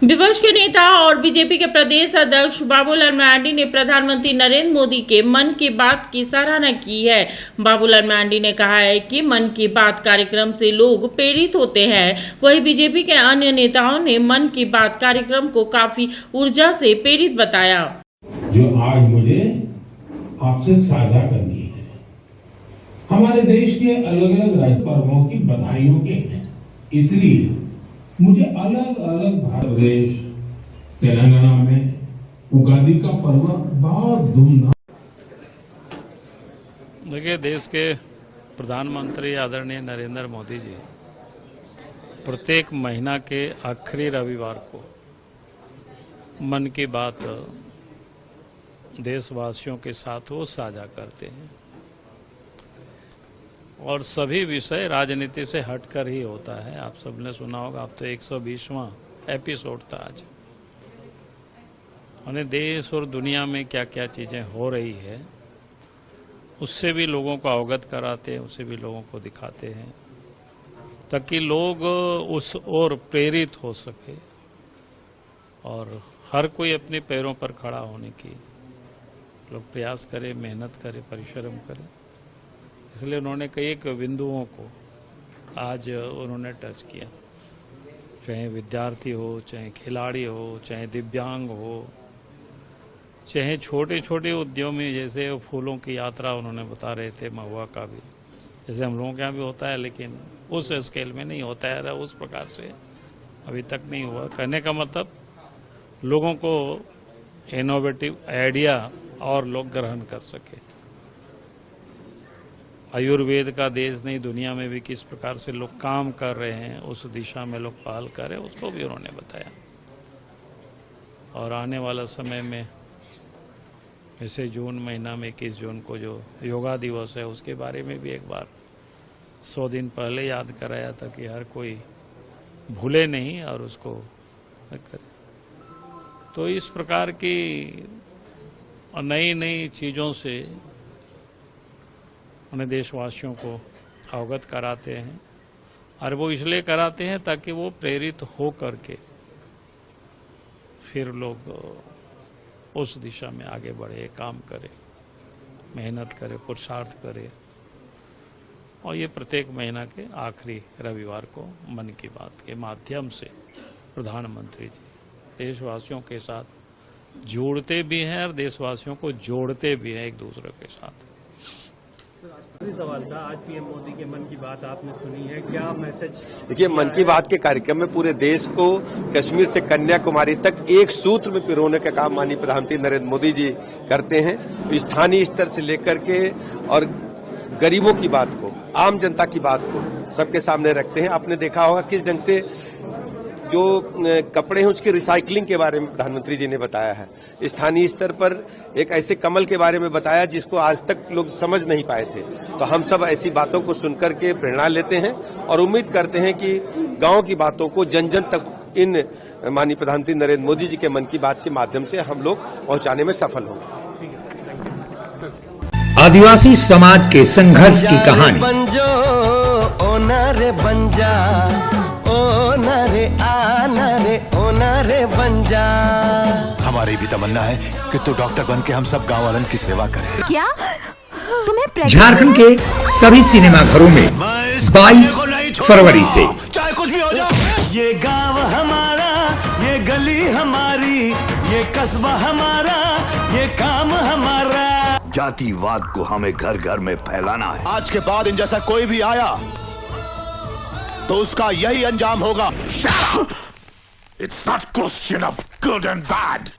विपक्ष के नेता और बीजेपी के प्रदेश अध्यक्ष बाबूलाल मरांडी ने प्रधानमंत्री नरेंद्र मोदी के मन की बात की सराहना की है। बाबूलाल मरांडी ने कहा है कि मन की बात कार्यक्रम से लोग प्रेरित होते हैं। वहीं बीजेपी के अन्य नेताओं ने मन की बात कार्यक्रम को काफी ऊर्जा से प्रेरित बताया। जो आज मुझे आपसे साझा करनी है, हमारे देश के अलग अलग राज्य पर्वों की बधाइयों के हैं, इसलिए मुझे अलग अलग भारत देश तेलंगाना में उगादी का पर्व बहुत धूमधाम। देखिए, देश के प्रधानमंत्री आदरणीय नरेंद्र मोदी जी प्रत्येक महीना के आखिरी रविवार को मन की बात देशवासियों के साथ वो साझा करते हैं और सभी विषय राजनीति से हटकर ही होता है। आप सबने सुना होगा, अब तो 120वां एपिसोड था आज। उन्हें देश और दुनिया में क्या क्या चीजें हो रही है उससे भी लोगों को अवगत कराते हैं, उससे भी लोगों को दिखाते हैं ताकि लोग उस ओर प्रेरित हो सके और हर कोई अपने पैरों पर खड़ा होने की लोग प्रयास करे, मेहनत करे, परिश्रम करे। इसलिए उन्होंने कई एक बिंदुओं को आज उन्होंने टच किया, चाहे विद्यार्थी हो, चाहे खिलाड़ी हो, चाहे दिव्यांग हो, चाहे छोटे छोटे उद्यमी, जैसे फूलों की यात्रा उन्होंने बता रहे थे, महुआ का भी जैसे हम लोगों के यहाँ भी होता है, लेकिन उस स्केल में नहीं होता है, उस प्रकार से अभी तक नहीं हुआ। कहने का मतलब लोगों को इनोवेटिव आइडिया और लोग ग्रहण कर सके। आयुर्वेद का देश नहीं, दुनिया में भी किस प्रकार से लोग काम कर रहे हैं, उस दिशा में लोग पहल कर रहे हैं, उसको भी उन्होंने बताया। और आने वाला समय में जैसे जून महीना में 21 जून को जो योगा दिवस है, उसके बारे में भी एक बार 100 दिन पहले याद कराया था कि हर कोई भूले नहीं और उसको करे। तो इस प्रकार की नई नई चीज़ों से उन्हें देशवासियों को अवगत कराते हैं और वो इसलिए कराते हैं ताकि वो प्रेरित हो करके फिर लोग उस दिशा में आगे बढ़े, काम करे, मेहनत करे, पुरुषार्थ करे। और ये प्रत्येक महीना के आखिरी रविवार को मन की बात के माध्यम से प्रधानमंत्री जी देशवासियों के साथ जोड़ते भी हैं और देशवासियों को जोड़ते भी हैं एक दूसरे के साथ। सवाल था, आज पीएम मोदी के मन की बात आपने सुनी है, क्या मैसेज? देखिए, मन की बात के कार्यक्रम में पूरे देश को कश्मीर से कन्याकुमारी तक एक सूत्र में पिरोने का काम माननीय प्रधानमंत्री नरेंद्र मोदी जी करते हैं। स्थानीय स्तर से लेकर के और गरीबों की बात को, आम जनता की बात को सबके सामने रखते हैं। आपने देखा होगा किस ढंग से जो कपड़े हैं उसकी रिसाइकलिंग के बारे में प्रधानमंत्री जी ने बताया है। स्थानीय स्तर पर एक ऐसे कमल के बारे में बताया जिसको आज तक लोग समझ नहीं पाए थे। तो हम सब ऐसी बातों को सुनकर के प्रेरणा लेते हैं और उम्मीद करते हैं कि गांव की बातों को जन जन तक इन माननीय प्रधानमंत्री नरेंद्र मोदी जी के मन की बात के माध्यम से हम लोग पहुंचाने में सफल होंगे। आदिवासी समाज के संघर्ष की कहानी। हमारी भी तमन्ना है कि तू डॉक्टर बन के हम सब गाँव वालन की सेवा करे। क्या तुम्हें झारखंड के सभी सिनेमा घरों में 22 फरवरी से चाहे कुछ भी हो जाए, ये गांव हमारा, ये गली हमारी, ये कस्बा हमारा, ये काम हमारा। जातिवाद को हमें घर घर में फैलाना है। आज के बाद इन जैसा कोई भी आया तो उसका यही अंजाम होगा। It's not question of good and bad.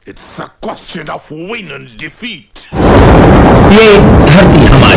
It's a question of win and defeat. ये धरती हमारी,